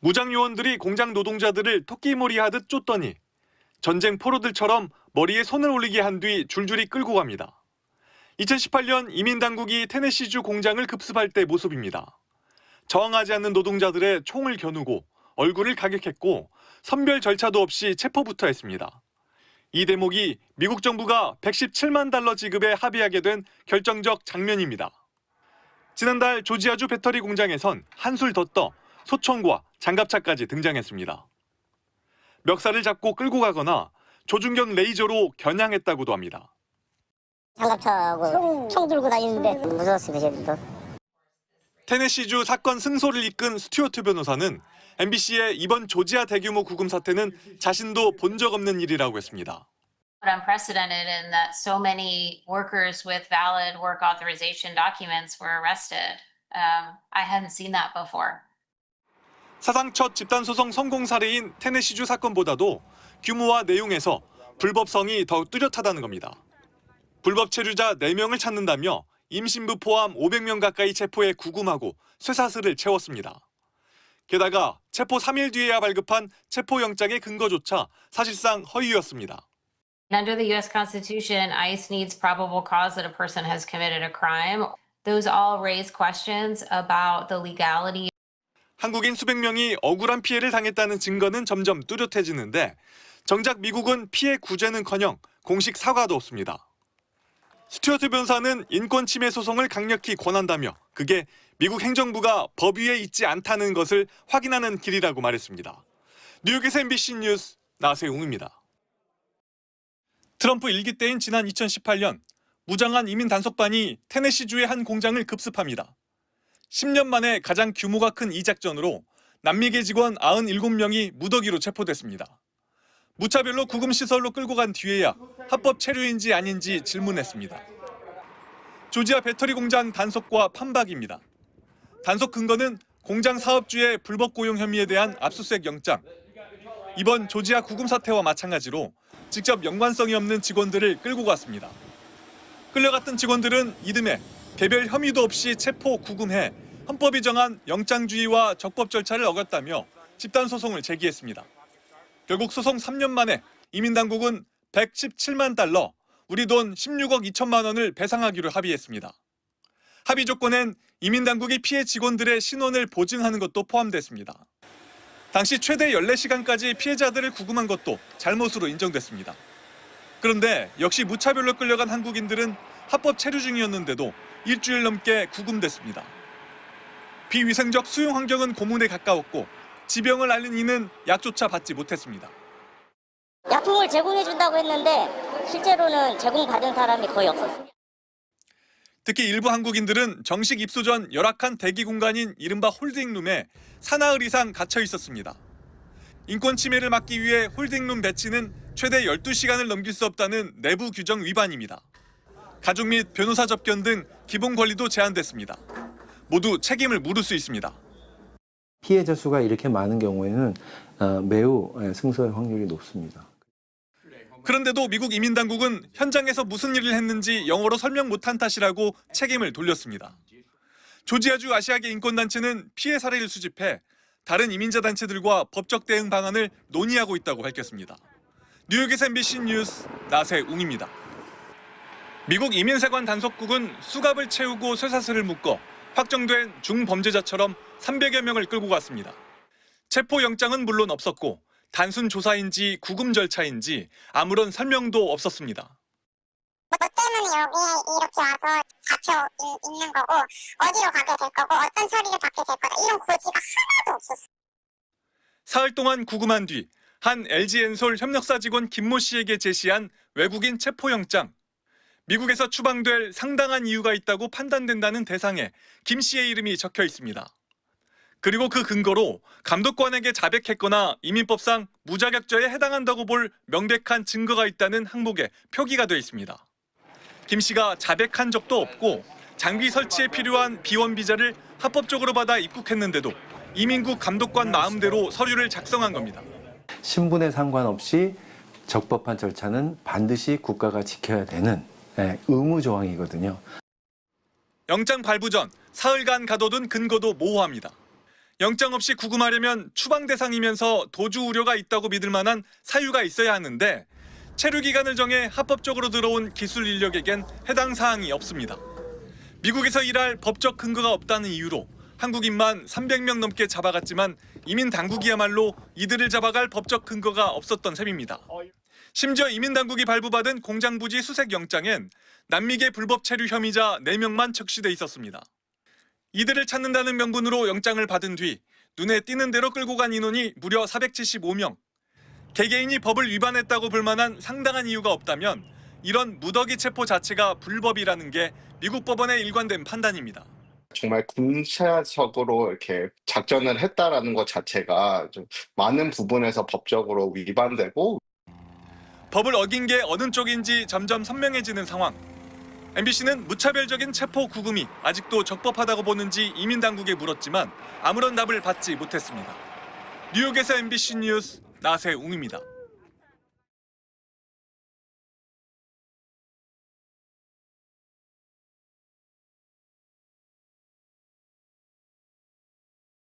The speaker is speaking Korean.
무장 요원들이 공장 노동자들을 토끼몰이하듯 쫓더니 전쟁 포로들처럼 머리에 손을 올리게 한 뒤 줄줄이 끌고 갑니다. 2018년 이민당국이 테네시주 공장을 급습할 때 모습입니다. 저항하지 않는 노동자들의 총을 겨누고 얼굴을 가격했고 선별 절차도 없이 체포부터 했습니다. 이 대목이 미국 정부가 117만 달러 지급에 합의하게 된 결정적 장면입니다. 지난달 조지아주 배터리 공장에선 한술 더 떠 소총과 장갑차까지 등장했습니다. 멱살을 잡고 끌고 가거나 조준경 레이저로 겨냥했다고도 합니다. 장갑차하고 총 들고 다니는데 무서웠습니다, 저희도. 테네시주 사건 승소를 이끈 스튜어트 변호사는 MBC의 이번 조지아 대규모 구금 사태는 자신도 본 적 없는 일이라고 했습니다. Unprecedented in that so many workers with valid work authorization documents were arrested. I hadn't seen that before. 사상 첫 집단소송 성공 사례인 테네시주 사건보다도 규모와 내용에서 불법성이 더 뚜렷하다는 겁니다. 불법 체류자 4명을 찾는다며 임신부 포함 500명 가까이 체포해 구금하고 쇠사슬을 채웠습니다. 게다가 체포 3일 뒤에야 발급한 체포영장의 근거조차 사실상 허위였습니다. Under the U.S. Constitution, ICE needs probable cause that a person has committed a crime. Those all raise questions about the legality. 한국인 수백 명이 억울한 피해를 당했다는 증거는 점점 뚜렷해지는데 정작 미국은 피해 구제는커녕 공식 사과도 없습니다. 스튜어트 변호사는 인권 침해 소송을 강력히 권한다며 그게 미국 행정부가 법 위에 있지 않다는 것을 확인하는 길이라고 말했습니다. 뉴욕에서 MBC 뉴스 나세웅입니다. 트럼프 일기 때인 지난 2018년 무장한 이민 단속반이 테네시주의 한 공장을 급습합니다. 10년 만에 가장 규모가 큰 이 작전으로 남미계 직원 97명이 무더기로 체포됐습니다. 무차별로 구금시설로 끌고 간 뒤에야 합법 체류인지 아닌지 질문했습니다. 조지아 배터리 공장 단속과 판박입니다. 단속 근거는 공장 사업주의 불법 고용 혐의에 대한 압수수색 영장. 이번 조지아 구금 사태와 마찬가지로 직접 연관성이 없는 직원들을 끌고 갔습니다. 끌려갔던 직원들은 이듬해 개별 혐의도 없이 체포, 구금해 헌법이 정한 영장주의와 적법 절차를 어겼다며 집단소송을 제기했습니다. 결국 소송 3년 만에 이민당국은 117만 달러, 우리 돈 16억 2천만 원을 배상하기로 합의했습니다. 합의 조건엔 이민당국이 피해 직원들의 신원을 보증하는 것도 포함됐습니다. 당시 최대 14시간까지 피해자들을 구금한 것도 잘못으로 인정됐습니다. 그런데 역시 무차별로 끌려간 한국인들은 합법 체류 중이었는데도 일주일 넘게 구금됐습니다. 비위생적 수용 환경은 고문에 가까웠고 지병을 앓는 이는 약조차 받지 못했습니다. 약품을 제공해준다고 했는데 실제로는 제공받은 사람이 거의 없었습니다. 특히 일부 한국인들은 정식 입소 전 열악한 대기 공간인 이른바 홀딩룸에 사나흘 이상 갇혀 있었습니다. 인권 침해를 막기 위해 홀딩룸 배치는 최대 12시간을 넘길 수 없다는 내부 규정 위반입니다. 가족 및 변호사 접견 등 기본 권리도 제한됐습니다. 모두 책임을 물을 수 있습니다. 피해자 수가 이렇게 많은 경우에는 매우 승소할 확률이 높습니다. 그런데도 미국 이민당국은 현장에서 무슨 일을 했는지 영어로 설명 못한 탓이라고 책임을 돌렸습니다. 조지아주 아시아계 인권단체는 피해 사례를 수집해 다른 이민자 단체들과 법적 대응 방안을 논의하고 있다고 밝혔습니다. 뉴욕에서 MBC 뉴스 나세웅입니다. 미국 이민세관 단속국은 수갑을 채우고 쇠사슬을 묶어 확정된 중범죄자처럼 300여 명을 끌고 갔습니다. 체포영장은 물론 없었고 단순 조사인지 구금 절차인지 아무런 설명도 없었습니다. 뭐 때문에 여기에 이렇게 와서 잡혀 있는 거고 어디로 가게 될 거고 어떤 처리를 받게 될 거다 이런 고지가 하나도 없었어요. 사흘 동안 구금한 뒤 한 LG엔솔 협력사 직원 김모 씨에게 제시한 외국인 체포영장. 미국에서 추방될 상당한 이유가 있다고 판단된다는 대상에 김 씨의 이름이 적혀 있습니다. 그리고 그 근거로 감독관에게 자백했거나 이민법상 무자격죄에 해당한다고 볼 명백한 증거가 있다는 항목에 표기가 되어 있습니다. 김 씨가 자백한 적도 없고 장비 설치에 필요한 비원 비자를 합법적으로 받아 입국했는데도 이민국 감독관 마음대로 서류를 작성한 겁니다. 신분에 상관없이 적법한 절차는 반드시 국가가 지켜야 되는 의무 조항이거든요. 영장 발부 전 사흘간 가둬둔 근거도 모호합니다. 영장 없이 구금하려면 추방 대상이면서 도주 우려가 있다고 믿을 만한 사유가 있어야 하는데 체류 기간을 정해 합법적으로 들어온 기술 인력에겐 해당 사항이 없습니다. 미국에서 일할 법적 근거가 없다는 이유로 한국인만 300명 넘게 잡아갔지만 이민 당국이야말로 이들을 잡아갈 법적 근거가 없었던 셈입니다. 심지어 이민 당국이 발부받은 공장 부지 수색 영장엔 남미계 불법 체류 혐의자 4명만 적시돼 있었습니다. 이들을 찾는다는 명분으로 영장을 받은 뒤 눈에 띄는 대로 끌고 간 인원이 무려 475명. 개개인이 법을 위반했다고 볼 만한 상당한 이유가 없다면 이런 무더기 체포 자체가 불법이라는 게 미국 법원의 일관된 판단입니다. 정말 군사적으로 이렇게 작전을 했다라는 것 자체가 좀 많은 부분에서 법적으로 위반되고 법을 어긴 게 어느 쪽인지 점점 선명해지는 상황. MBC는 무차별적인 체포 구금이 아직도 적법하다고 보는지 이민 당국에 물었지만 아무런 답을 받지 못했습니다. 뉴욕에서 MBC 뉴스 나세웅입니다.